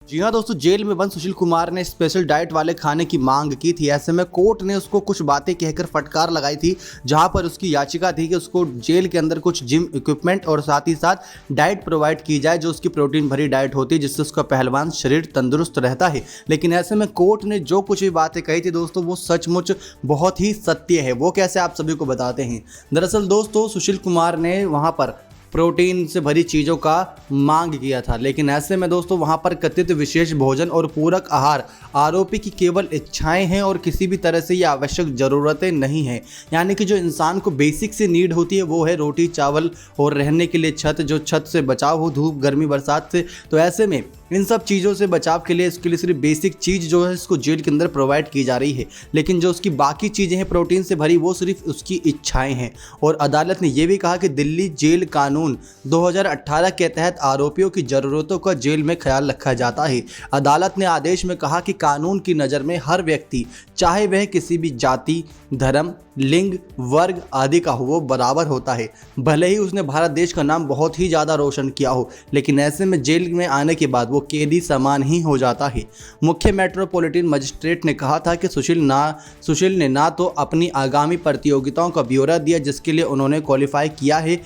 जी हाँ दोस्तों, जेल में बंद सुशील कुमार ने स्पेशल डाइट वाले खाने की मांग की थी। ऐसे में कोर्ट ने उसको कुछ बातें कहकर फटकार लगाई थी, जहां पर उसकी याचिका थी कि उसको जेल के अंदर कुछ जिम इक्विपमेंट और साथ ही साथ डाइट प्रोवाइड की जाए, जो उसकी प्रोटीन भरी डाइट होती है, जिससे उसका पहलवान शरीर तंदुरुस्त रहता है। लेकिन ऐसे में कोर्ट ने जो कुछ भी बातें कही थी दोस्तों, वो सचमुच बहुत ही सत्य है। वो कैसे, आप सभी को बताते हैं। दरअसल दोस्तों, सुशील कुमार ने वहाँ पर प्रोटीन से भरी चीज़ों का मांग किया था, लेकिन ऐसे में दोस्तों वहाँ पर कथित विशेष भोजन और पूरक आहार आरोपी की केवल इच्छाएं हैं और किसी भी तरह से ये आवश्यक ज़रूरतें नहीं हैं। यानी कि जो इंसान को बेसिक से नीड होती है वो है रोटी चावल और रहने के लिए छत, जो छत से बचाव हो धूप गर्मी बरसात से। तो ऐसे में इन सब चीज़ों से बचाव के लिए इसके लिए सिर्फ बेसिक चीज़ जो है इसको जेल के अंदर प्रोवाइड की जा रही है, लेकिन जो उसकी बाकी चीज़ें हैं प्रोटीन से भरी, वो सिर्फ उसकी इच्छाएं हैं। और अदालत ने यह भी कहा कि दिल्ली जेल कानून 2018 के तहत आरोपियों की ज़रूरतों का जेल में ख्याल रखा जाता है। अदालत ने आदेश में कहा कि कानून की नज़र में हर व्यक्ति, चाहे वह किसी भी जाति, धर्म, लिंग, वर्ग आदि का हो, वो बराबर होता है, भले ही उसने भारत देश का नाम बहुत ही ज़्यादा रोशन किया हो। लेकिन ऐसे में जेल में आने के बाद वो कैदी समान ही हो जाता है। मुख्य मेट्रोपॉलिटन मजिस्ट्रेट ने कहा था कि सुशील ने ना तो अपनी आगामी प्रतियोगिताओं का ब्यौरा दिया जिसके लिए उन्होंने क्वालिफाई किया है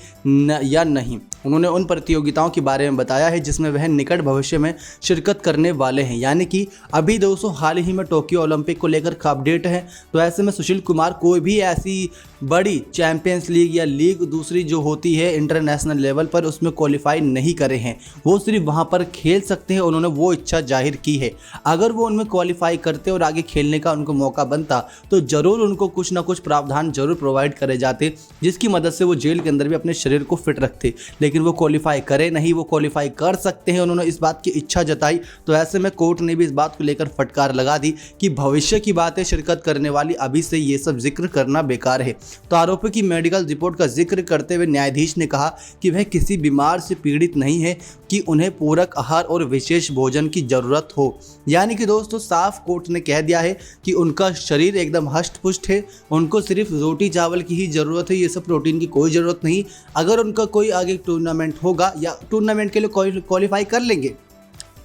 या नहीं। उन्होंने उन प्रतियोगिताओं के बारे में बताया है जिसमें वह निकट भविष्य में शिरकत करने वाले हैं। यानी कि अभी दोस्तों हाल ही में टोक्यो ओलंपिक को लेकर का अपडेट है। तो ऐसे में सुशील कुमार कोई भी ऐसी बड़ी चैंपियंस लीग या लीग दूसरी जो होती है इंटरनेशनल लेवल पर, उसमें क्वालिफाई नहीं करे हैं। वो सिर्फ वहाँ पर खेल सकते हैं। उन्होंने वो इच्छा जाहिर की है। अगर वो उनमें क्वालिफाई करते और आगे खेलने का उनको मौका बनता तो ज़रूर उनको कुछ ना कुछ प्रावधान जरूर प्रोवाइड करे जाते, जिसकी मदद से वो जेल के अंदर भी अपने शरीर को फिट रखते। लेकिन वो क्वालिफाई करे नहीं, वो क्वालिफाई कर सकते हैं, उन्होंने इस बात की इच्छा जताई। तो ऐसे में कोर्ट ने भी इस बात को लेकर फटकार लगा दी कि भविष्य की बातें शिरकत करने वाली अभी से ये सब जिक्र करना बेकार है। तो आरोपी की मेडिकल रिपोर्ट का जिक्र करते हुए न्यायाधीश ने कहा कि वह किसी बीमार से पीड़ित नहीं है कि उन्हें पूरक आहार और विशेष भोजन की जरूरत हो। यानी कि दोस्तों साफ कोर्ट ने कह दिया है कि उनका शरीर एकदम हष्ट पुष्ट है, उनको सिर्फ रोटी चावल की ही ज़रूरत है, ये सब प्रोटीन की कोई ज़रूरत नहीं। अगर उनका कोई आगे टूर्नामेंट होगा या टूर्नामेंट के लिए क्वालिफाई कर लेंगे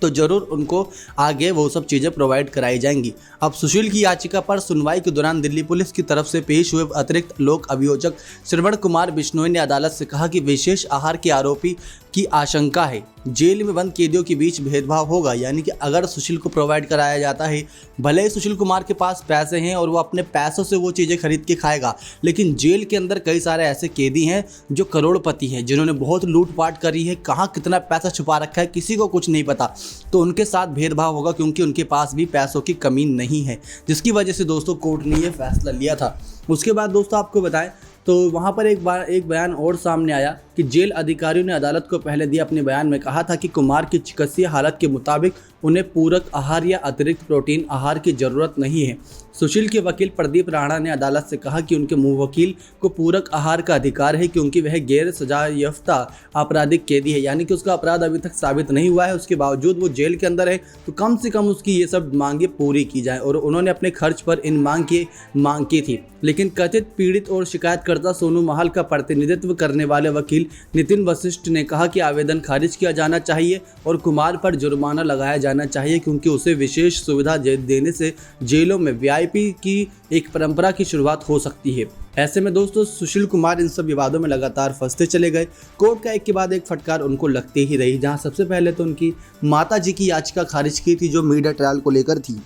तो ज़रूर उनको आगे वो सब चीज़ें प्रोवाइड कराई जाएंगी। अब सुशील की याचिका पर सुनवाई के दौरान दिल्ली पुलिस की तरफ से पेश हुए अतिरिक्त लोक अभियोजक श्रवण कुमार बिश्नोई ने अदालत से कहा कि विशेष आहार के आरोपी की आशंका है जेल में बंद कैदियों के बीच भेदभाव होगा। यानी कि अगर सुशील को प्रोवाइड कराया जाता है, भले ही सुशील कुमार के पास पैसे हैं और वो अपने पैसों से वो चीज़ें खरीद के खाएगा, लेकिन जेल के अंदर कई सारे ऐसे कैदी हैं जो करोड़पति हैं, जिन्होंने बहुत लूटपाट करी है, कहाँ कितना पैसा छुपा रखा है किसी को कुछ नहीं पता। तो उनके साथ भेदभाव होगा क्योंकि उनके पास भी पैसों की कमी नहीं है, जिसकी वजह से दोस्तों कोर्ट ने ये फैसला लिया था। उसके बाद दोस्तों आपको बताएं तो वहाँ पर एक बयान और सामने आया कि जेल अधिकारियों ने अदालत को पहले दिए अपने बयान में कहा था कि कुमार की चिकित्सीय हालत के मुताबिक उन्हें पूरक आहार या अतिरिक्त प्रोटीन आहार की ज़रूरत नहीं है। सुशील के वकील प्रदीप राणा ने अदालत से कहा कि उनके मुवक्किल को पूरक आहार का अधिकार है क्योंकि वह गैर सजा याफ्ता आपराधिक कैदी है। यानी कि उसका अपराध अभी तक साबित नहीं हुआ है, उसके बावजूद वो जेल के अंदर है, तो कम से कम उसकी ये सब मांगे पूरी की जाए। और उन्होंने अपने खर्च पर इन मांग की थी। लेकिन कथित पीड़ित और शिकायतकर्ता सोनू महल का प्रतिनिधित्व करने वाले वकील नितिन वशिष्ठ ने कहा कि आवेदन खारिज किया जाना चाहिए और कुमार पर जुर्माना लगाया जाना चाहिए क्योंकि उसे विशेष सुविधा देने से जेलों में वीआईपी की एक परंपरा की शुरुआत हो सकती है। ऐसे में दोस्तों सुशील कुमार इन सब विवादों में लगातार फंसते चले गए। कोर्ट का एक के बाद एक फटकार उनको लगती ही रही, जहां सबसे पहले तो उनकी माता जी की याचिका खारिज की थी जो मीडिया ट्रायल को लेकर थी।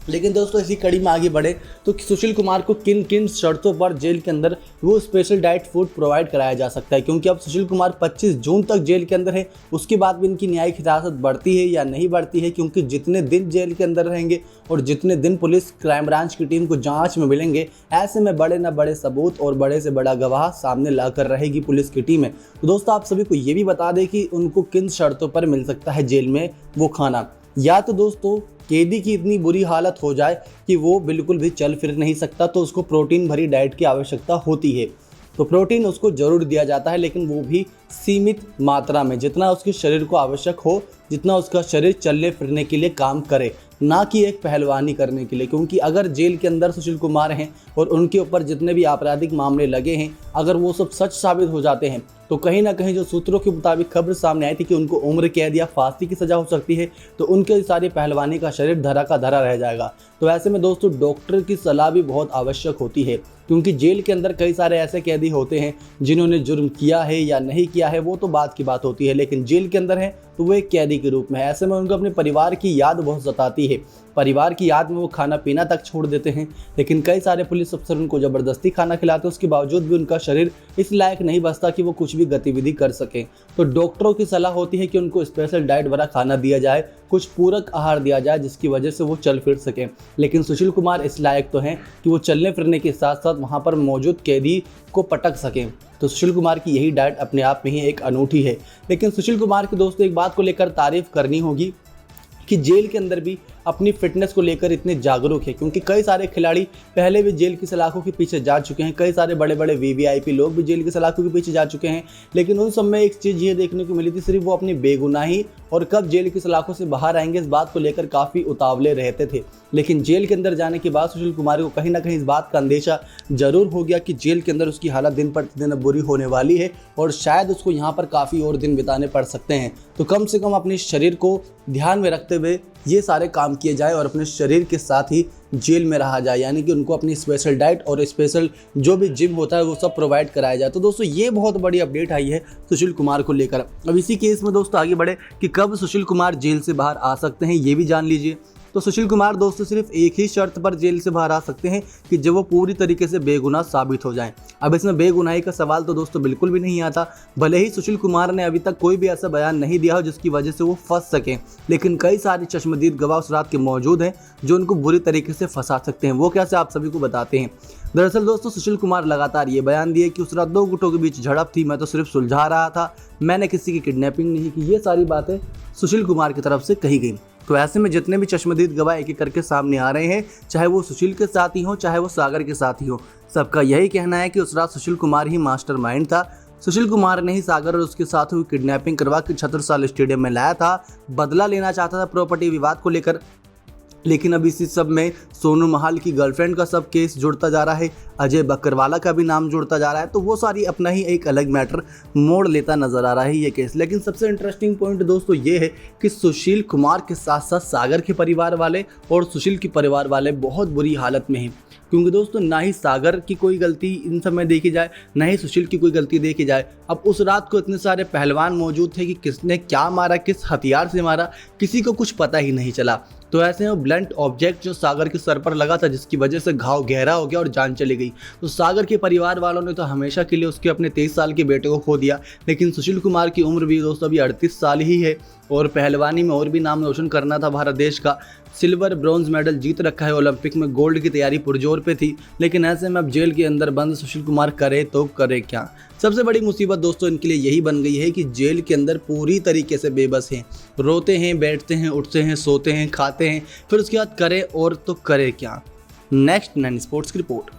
लेकिन दोस्तों इसी कड़ी में आगे बढ़े तो सुशील कुमार को किन किन शर्तों पर जेल के अंदर वो स्पेशल डाइट फूड प्रोवाइड कराया जा सकता है, क्योंकि अब सुशील कुमार 25 जून तक जेल के अंदर है। उसके बाद भी इनकी न्यायिक हिरासत बढ़ती है या नहीं बढ़ती है, क्योंकि जितने दिन जेल के अंदर रहेंगे और जितने दिन पुलिस क्राइम ब्रांच की टीम को जांच में मिलेंगे, ऐसे में बड़े न बड़े सबूत और बड़े से बड़ा गवाह सामने लाकर रहेगी पुलिस की टीम। तो दोस्तों आप सभी को ये भी बता दें कि उनको किन शर्तों पर मिल सकता है जेल में वो खाना। या तो दोस्तों कैदी की इतनी बुरी हालत हो जाए कि वो बिल्कुल भी चल फिर नहीं सकता, तो उसको प्रोटीन भरी डाइट की आवश्यकता होती है। तो प्रोटीन उसको जरूर दिया जाता है, लेकिन वो भी सीमित मात्रा में, जितना उसके शरीर को आवश्यक हो, जितना उसका शरीर चलने फिरने के लिए काम करे, ना कि एक पहलवानी करने के लिए। क्योंकि अगर जेल के अंदर सुशील कुमार हैं और उनके ऊपर जितने भी आपराधिक मामले लगे हैं, अगर वो सब सच साबित हो जाते हैं तो कहीं ना कहीं जो सूत्रों के मुताबिक खबर सामने आई थी कि उनको उम्र कैद या फांसी की सज़ा हो सकती है, तो उनके सारी पहलवानी का शरीर धरा का धरा रह जाएगा। तो ऐसे में दोस्तों डॉक्टर की सलाह भी बहुत आवश्यक होती है, क्योंकि जेल के अंदर कई सारे ऐसे कैदी होते हैं जिन्होंने जुर्म किया है या नहीं किया है वो तो बात की बात होती है, लेकिन जेल के अंदर है तो वो एक कैदी के रूप में है। ऐसे में उनको अपने परिवार की याद बहुत सताती है, परिवार की याद में वो खाना पीना तक छोड़ देते हैं, लेकिन कई सारे पुलिस अफसर उनको ज़बरदस्ती खाना खिलाते हैं, उसके बावजूद भी उनका शरीर इस लायक नहीं बचता कि वो कुछ भी गतिविधि कर सकें। तो डॉक्टरों की सलाह होती है कि उनको स्पेशल डाइट वाला खाना दिया जाए, कुछ पूरक आहार दिया जाए जिसकी वजह से वो चल फिर सकें। लेकिन सुशील कुमार इस लायक तो हैं कि वो चलने फिरने के साथ साथ वहाँ पर मौजूद कैदी को पटक सकें। तो सुशील कुमार की यही डाइट अपने आप में ही एक अनूठी है। लेकिन सुशील कुमार के दोस्तों एक बात को लेकर तारीफ करनी होगी कि जेल के अंदर भी अपनी फिटनेस को लेकर इतने जागरूक है, क्योंकि कई सारे खिलाड़ी पहले भी जेल की सलाखों के पीछे जा चुके हैं, कई सारे बड़े बड़े वीवीआईपी लोग भी जेल की सलाखों के पीछे जा चुके हैं, लेकिन उन सब में एक चीज़ ये देखने को मिली थी, सिर्फ वो अपनी बेगुनाही और कब जेल की सलाखों से बाहर आएंगे इस बात को लेकर काफ़ी उतावले रहते थे। लेकिन जेल के अंदर जाने के बाद सुशील कुमार को कहीं ना कहीं इस बात का अंदेशा जरूर हो गया कि जेल के अंदर उसकी हालत दिन प्रतिदिन बुरी होने वाली है और शायद उसको यहाँ पर काफ़ी और दिन बिताने पड़ सकते हैं। तो कम से कम अपने शरीर को ध्यान में रखते हुए ये सारे काम किए जाए और अपने शरीर के साथ ही जेल में रहा जाए, यानी कि उनको अपनी स्पेशल डाइट और स्पेशल जो भी जिम होता है वो सब प्रोवाइड कराया जाए। तो दोस्तों ये बहुत बड़ी अपडेट आई है सुशील कुमार को लेकर। अब इसी केस में दोस्तों आगे बढ़े कि कब सुशील कुमार जेल से बाहर आ सकते हैं ये भी जान लीजिए। तो सुशील कुमार दोस्तों सिर्फ एक ही शर्त पर जेल से बाहर आ सकते हैं कि जब वो पूरी तरीके से बेगुनाह साबित हो जाएं। अब इसमें बेगुनाही का सवाल तो दोस्तों बिल्कुल भी नहीं आता, भले ही सुशील कुमार ने अभी तक कोई भी ऐसा बयान नहीं दिया हो जिसकी वजह से वो फंस सकें, लेकिन कई सारे चश्मदीद गवाह उस रात के मौजूद हैं जो उनको बुरी तरीके से फंसा सकते हैं। वो कैसे आप सभी को बताते हैं। दरअसल दोस्तों सुशील कुमार लगातार ये बयान दिए कि उस रात दो गुटों के बीच झड़प थी, मैं तो सिर्फ सुलझा रहा था, मैंने किसी की किडनैपिंग नहीं की। ये सारी बातें सुशील कुमार की तरफ से कही गई। तो ऐसे में जितने भी चश्मदीद गवाह एक एक करके सामने आ रहे हैं, चाहे वो सुशील के साथी हो चाहे वो सागर के साथी हो, सबका यही कहना है कि उस रात सुशील कुमार ही मास्टरमाइंड था। सुशील कुमार ने ही सागर और उसके साथ हुई किडनैपिंग करवा के छत्रसाल स्टेडियम में लाया था, बदला लेना चाहता था प्रॉपर्टी विवाद को लेकर। लेकिन अब इसी सब में सोनू महाल की गर्लफ्रेंड का सब केस जुड़ता जा रहा है, अजय बकरवाला का भी नाम जुड़ता जा रहा है, तो वो सारी अपना ही एक अलग मैटर मोड़ लेता नजर आ रहा है ये केस। लेकिन सबसे इंटरेस्टिंग पॉइंट दोस्तों ये है कि सुशील कुमार के साथ साथ सागर के परिवार वाले और सुशील के परिवार वाले बहुत बुरी हालत में हैं, क्योंकि दोस्तों ना ही सागर की कोई गलती इन सब में देखी जाए, ना ही सुशील की कोई गलती देखी जाए। अब उस रात को इतने सारे पहलवान मौजूद थे कि किसने क्या मारा, किस हथियार से मारा, किसी को कुछ पता ही नहीं चला। तो ऐसे में ब्लंट ऑब्जेक्ट जो सागर के सर पर लगा था जिसकी वजह से घाव गहरा हो गया और जान चली गई। तो सागर के परिवार वालों ने तो हमेशा के लिए उसके अपने 23 साल के बेटे को खो दिया। लेकिन सुशील कुमार की उम्र भी दोस्तों अभी 38 साल ही है और पहलवानी में और भी नाम रोशन करना था भारत देश का। सिल्वर ब्रॉन्ज मेडल जीत रखा है, ओलंपिक में गोल्ड की तैयारी पुरजोर पे थी। लेकिन ऐसे में अब जेल के अंदर बंद सुशील कुमार करे तो करे क्या। सबसे बड़ी मुसीबत दोस्तों इनके लिए यही बन गई है कि जेल के अंदर पूरी तरीके से बेबस हैं, रोते हैं, बैठते हैं, उठते हैं, सोते हैं, खाते हैं, फिर उसके बाद करे और तो करे क्या। नेक्स्ट 9 स्पोर्ट्स की रिपोर्ट।